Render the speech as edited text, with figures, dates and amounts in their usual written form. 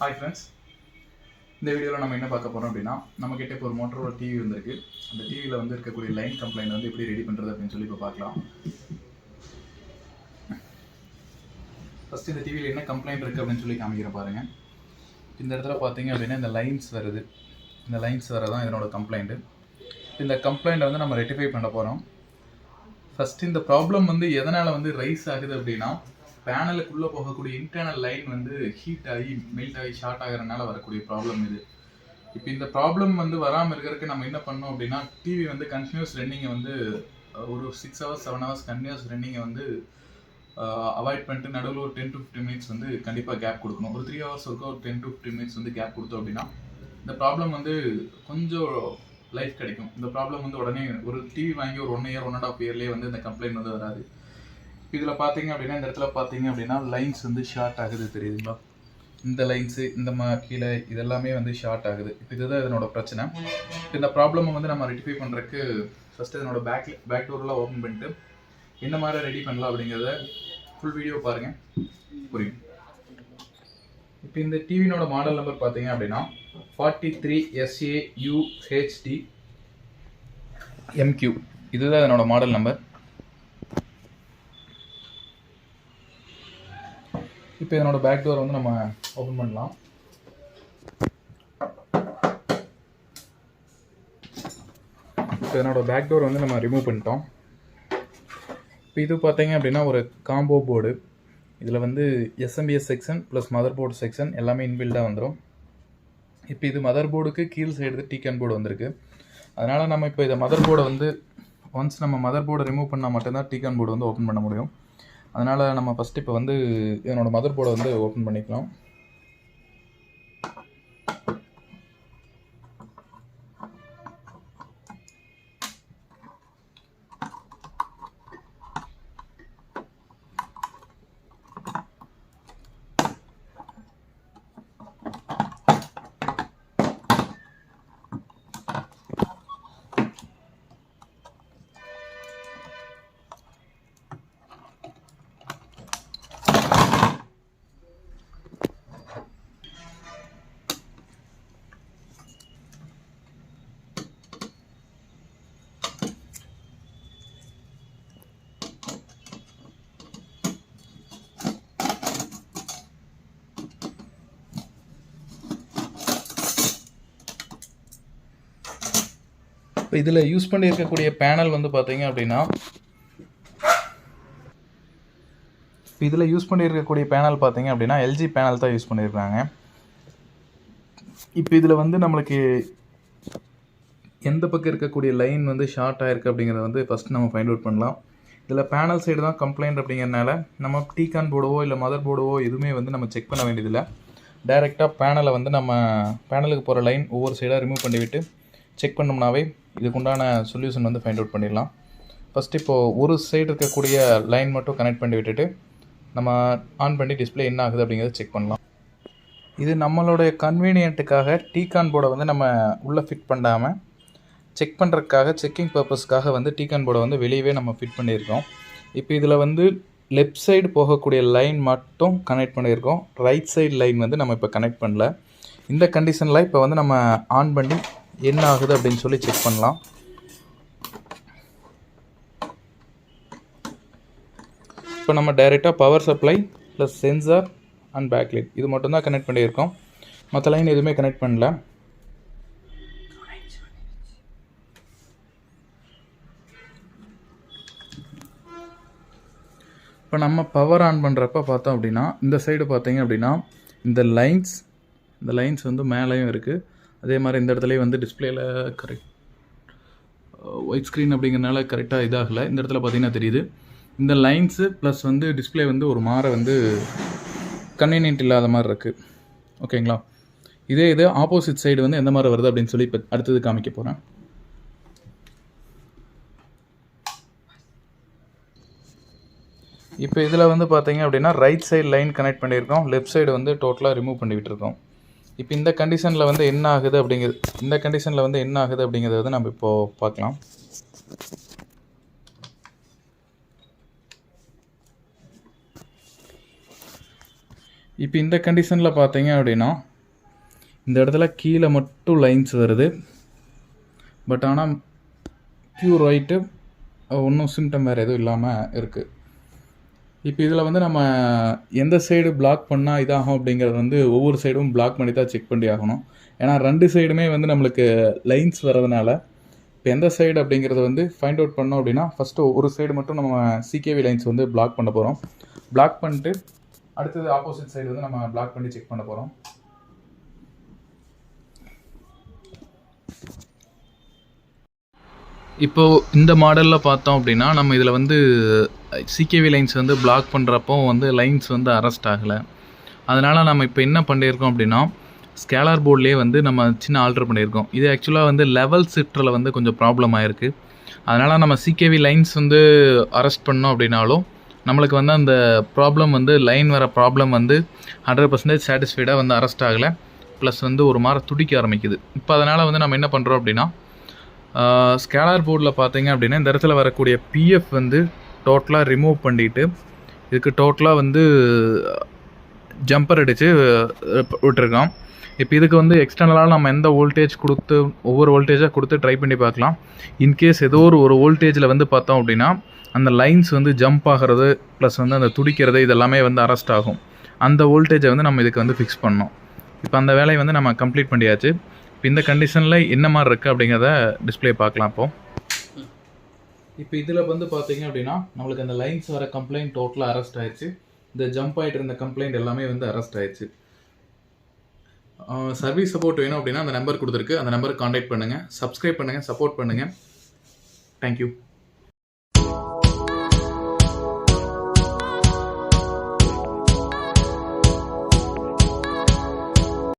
Hi friends, இந்த வீடியோவில் நம்ம என்ன பார்க்க போகிறோம் அப்படின்னா நம்மக்கிட்ட இப்போ ஒரு மோட்டரோட டிவி வந்திருக்கு. அந்த டிவியில் வந்து இருக்கக்கூடிய லைன் கம்ப்ளைண்ட் வந்து எப்படி ரெடி பண்ணுறது அப்படின்னு சொல்லி இப்போ பார்க்கலாம். ஃபஸ்ட்டு இந்த டிவியில் என்ன கம்ப்ளைண்ட் இருக்குது அப்படின்னு சொல்லி காமிக்கிறேன் பாருங்கள். இந்த இடத்துல பார்த்தீங்க அப்படின்னா இந்த லைன்ஸ் வருது. இந்த லைன்ஸ் வரதான் இதனோட கம்ப்ளைண்ட்டு. இந்த கம்ப்ளைண்ட்டை வந்து நம்ம ரெட்டிஃபை பண்ண போகிறோம். ஃபஸ்ட்டு இந்த ப்ராப்ளம் வந்து எதனால் வந்து ரைஸ் ஆகுது அப்படின்னா பேனலுக்குள்ளே போகக்கூடிய இன்டர்னல் லைன் வந்து ஹீட் ஆகி மெல்ட் ஆகி ஷார்ட் ஆகிறதுனால வரக்கூடிய ப்ராப்ளம் இது. இப்போ இந்த ப்ராப்ளம் வந்து வராமல் இருக்கிறதுக்கு நம்ம என்ன பண்ணோம் அப்படின்னா டிவி வந்து கண்டினியூஸ் ரன்னிங்கை வந்து ஒரு 6 hours 7 hours கண்டினியூஸ் ரன்னிங்கை வந்து அவாய்ட் பண்ணிட்டு நடுவில் ஒரு 10 to 15 minutes வந்து கண்டிப்பாக கேப் கொடுக்கணும். ஒரு 3 hours ஒரு 10 to 15 minutes வந்து கேப் கொடுத்தோம் அப்படின்னா இந்த ப்ராப்ளம் வந்து கொஞ்சம் லைஃப் கிடைக்கும். இந்த ப்ராப்ளம் வந்து உடனே ஒரு டிவி வாங்கி ஒரு 1 year 1.5 yearலேயே வந்து இந்த கம்ப்ளைண்ட் வந்து வராது. இதில் பார்த்தீங்க அப்படின்னா இந்த இடத்துல பார்த்தீங்க அப்படின்னா லைன்ஸ் வந்து ஷார்ட் ஆகுது தெரியுதுங்களா? இந்த லைன்ஸு இந்த கீழே இதெல்லாமே வந்து ஷார்ட் ஆகுது. இப்போ இதுதான் இதனோட பிரச்சனை. இந்த ப்ராப்ளமை வந்து நம்ம ரெட்டிஃபை பண்ணுறதுக்கு ஃபஸ்ட்டு இதனோட பேக் டோர்லாம் ஓப்பன் பண்ணிட்டு என்ன மாதிரி ரெடி பண்ணலாம் அப்படிங்கிறத ஃபுல் வீடியோ பாருங்கள், புரியும். இப்போ இந்த டிவினோட மாடல் நம்பர் பார்த்தீங்க அப்படின்னா 43SAUHD MQ. இதுதான் இதனோட மாடல் நம்பர். இப்போ இதனோட பேக் டோர் வந்து நம்ம ஓப்பன் பண்ணலாம். இப்போ இதனோட பேக் டோர் வந்து நம்ம ரிமூவ் பண்ணிட்டோம். இப்போ இது பார்த்தீங்க அப்படின்னா ஒரு காம்போ போர்டு. இதில் வந்து SMBS section plus mother board section எல்லாமே இன்பில்டாக வந்துடும். இப்போ இது மதர் போர்டுக்கு கீழ் சைடு tcon போர்டு வந்திருக்கு. அதனால் நம்ம இப்போ இதை மதர் போர்டை வந்து ஒன்ஸ் நம்ம மதர் போர்டை ரிமூவ் பண்ணால் மட்டும்தான் tcon போர்டு வந்து ஓப்பன் பண்ண முடியும். அதனால் நம்ம ஃபஸ்ட்டு இப்போ வந்து என்னோட மதர் போர்டை வந்து ஓப்பன் பண்ணிக்கலாம். இப்போ இதில் யூஸ் பண்ணியிருக்கக்கூடிய பேனல் வந்து பார்த்தீங்க அப்படின்னா LG பேனல் தான் யூஸ் பண்ணியிருக்காங்க. இப்போ இதில் வந்து நம்மளுக்கு எந்த பக்கம் இருக்கக்கூடிய லைன் வந்து ஷார்ட் ஆகிருக்கு அப்படிங்கிறத வந்து ஃபஸ்ட்டு நம்ம ஃபைண்ட் அவுட் பண்ணலாம். இதில் பேனல் சைடு தான் கம்ப்ளைண்ட் அப்படிங்கிறனால நம்ம tcon போர்டவோ இல்லை மதர் போர்டவோ எதுவுமே வந்து நம்ம செக் பண்ண வேண்டியதில்லை. டைரெக்டாக பேனலை வந்து நம்ம பேனலுக்கு போகிற லைன் ஒவ்வொரு சைடாக ரிமூவ் பண்ணிவிட்டு செக் பண்ணோம்னாவே இதுக்குண்டான சொல்யூஷன் வந்து ஃபைண்ட் அவுட் பண்ணிடலாம். ஃபஸ்ட்டு இப்போது ஒரு சைடு இருக்கக்கூடிய லைன் மட்டும் கனெக்ட் பண்ணி விட்டுட்டு நம்ம ஆன் பண்ணி டிஸ்பிளே என்ன ஆகுது அப்படிங்கிறத செக் பண்ணலாம். இது நம்மளுடைய கன்வீனியன்ட்டுக்காக tcon போர்டை வந்து நம்ம உள்ளே ஃபிட் பண்ணாமல் செக் பண்ணுறதுக்காக செக்கிங் பர்பஸ்க்காக வந்து tcon போர்டை வந்து வெளியவே நம்ம ஃபிட் பண்ணியிருக்கோம். இப்போ இதில் வந்து லெஃப்ட் சைடு போகக்கூடிய லைன் மட்டும் கனெக்ட் பண்ணியிருக்கோம். ரைட் சைடு லைன் வந்து நம்ம இப்போ கனெக்ட் பண்ணல. இந்த கண்டிஷனில் இப்போ வந்து நம்ம ஆன் பண்ணி என்ன ஆகுது அப்படின்னு சொல்லி செக் பண்ணலாம். இப்போ நம்ம டைரெக்டாக power supply plus sensor and backlight இது மட்டும்தான் கனெக்ட் பண்ணியிருக்கோம். மற்ற லைன் எதுவுமே கனெக்ட் பண்ணல. இப்போ நம்ம பவர் ஆன் பண்ணுறப்ப பார்த்தோம் அப்படின்னா இந்த சைடு பார்த்தீங்க அப்படின்னா இந்த லைன்ஸ் வந்து மேலேயும் இருக்குது. அதே மாதிரி இந்த இடத்துலையும் வந்து டிஸ்பிளேயில் கரெக்ட் ஒயிட் ஸ்க்ரீன் அப்படிங்கிறனால கரெக்டாக இதாகலை. இந்த இடத்துல பார்த்தீங்கன்னா தெரியுது இந்த லைன்ஸு ப்ளஸ் வந்து டிஸ்பிளே வந்து ஒரு வந்து கன்வீனியன்ட் இல்லாத மாதிரி இருக்குது. ஓகேங்களா? இது ஆப்போசிட் சைடு வந்து எந்த மாதிரி வருது அப்படின்னு சொல்லி இப்போ அடுத்தது காமிக்க போகிறேன். இப்போ இதில் வந்து பார்த்தீங்க அப்படின்னா ரைட் சைடு லைன் கனெக்ட் பண்ணியிருக்கோம், லெஃப்ட் சைடு வந்து டோட்டலாக ரிமூவ் பண்ணி விட்டுருக்கோம். இப்போ இந்த கண்டிஷனில் வந்து என்ன ஆகுது அப்படிங்கிறது வந்து நம்ம இப்போது பார்க்கலாம். இப்போ இந்த கண்டிஷனில் பார்த்தீங்க அப்படின்னா இந்த இடத்துல கீழே மட்டும் லைன்ஸ் வருது. பட் ஆனால் பியூர் ஒயிட்டு ஒன்றும் சிம்டம் வேறு எதுவும் இல்லாமல் இருக்குது. இப்போ இதில் வந்து நம்ம எந்த சைடு பிளாக் பண்ணால் இதாகும் அப்படிங்கிறது வந்து ஒவ்வொரு சைடும் பிளாக் பண்ணி தான் செக் பண்ணி ஆகணும். ஏன்னா 2 சைடுமே வந்து நம்மளுக்கு லைன்ஸ் வரதுனால இப்போ எந்த சைடு அப்படிங்கிறது வந்து ஃபைண்ட் அவுட் பண்ணோம் அப்படின்னா ஃபஸ்ட்டு ஒரு சைடு மட்டும் நம்ம சிகேவி லைன்ஸ் வந்து பிளாக் பண்ண போகிறோம். பிளாக் பண்ணிட்டு அடுத்தது ஆப்போசிட் சைடு வந்து நம்ம பிளாக் பண்ணி செக் பண்ண போகிறோம். இப்போது இந்த மாடலில் பார்த்தோம் அப்படின்னா நம்ம இதில் வந்து சிகேவி லைன்ஸ் வந்து பிளாக் பண்ணுறப்போ வந்து லைன்ஸ் வந்து அரெஸ்ட் ஆகலை. அதனால் நம்ம இப்போ என்ன பண்ணியிருக்கோம் அப்படின்னா ஸ்கேலார் போர்ட்லேயே வந்து நம்ம சின்ன ஆல்ட்ரு பண்ணியிருக்கோம். இது ஆக்சுவலாக வந்து லெவல் ஷிஃப்ட்டில் வந்து கொஞ்சம் ப்ராப்ளம் ஆகிருக்கு. அதனால் நம்ம சிகேவி லைன்ஸ் வந்து அரெஸ்ட் பண்ணோம் அப்படின்னாலும் நம்மளுக்கு வந்து அந்த ப்ராப்ளம் வந்து லைன் வர ப்ராப்ளம் வந்து 100% சாட்டிஸ்ஃபைடாக வந்து அரெஸ்ட் ஆகலை. ப்ளஸ் வந்து ஒரு மாதிரி துடிக்க ஆரம்பிக்குது. இப்போ அதனால் வந்து நம்ம என்ன பண்ணுறோம் அப்படின்னா ஸ்கேலார் போர்டில் பார்த்தீங்க அப்படின்னா இந்த இடத்துல வரக்கூடிய பிஎஃப் வந்து டோட்டலாக ரிமூவ் பண்ணிவிட்டு இதுக்கு டோட்டலாக வந்து ஜம்பர் அடித்து விட்டுருக்கோம். இப்போ இதுக்கு வந்து எக்ஸ்டர்னலாக நம்ம எந்த வோல்டேஜ் கொடுத்து ஒவ்வொரு வோல்டேஜாக கொடுத்து ட்ரை பண்ணி பார்க்கலாம். இன்கேஸ் ஏதோ ஒரு வோல்டேஜில் வந்து பார்த்தோம் அப்படின்னா அந்த லைன்ஸ் வந்து ஜம்ப் ஆகிறது ப்ளஸ் வந்து அந்த துடிக்கிறது இதெல்லாமே வந்து அரெஸ்ட் ஆகும். அந்த வோல்டேஜை வந்து நம்ம இதுக்கு வந்து ஃபிக்ஸ் பண்ணோம். இப்போ அந்த வேலையை வந்து நம்ம கம்ப்ளீட் பண்ணியாச்சு. இப்போ இந்த கண்டிஷனில் என்ன மாதிரி இருக்குது அப்படிங்கிறத டிஸ்பிளே பார்க்கலாம். இப்போ இதில் வந்து பார்த்தீங்க அப்படின்னா நம்மளுக்கு அந்த லைன்ஸ் வர கம்ப்ளைண்ட் டோட்டலாக அரெஸ்ட் ஆயிடுச்சு. இந்த ஜம்ப் ஆகிட்டு இருந்த கம்ப்ளைண்ட் எல்லாமே வந்து அரெஸ்ட் ஆயிடுச்சு. சர்வீஸ் சப்போர்ட் வேணும் அப்படின்னா அந்த நம்பர் கொடுத்துருக்கு, அந்த நம்பருக்கு காண்டாக்ட் பண்ணுங்கள். சப்ஸ்கிரைப் பண்ணுங்கள், சப்போர்ட் பண்ணுங்கள். தேங்க்யூ.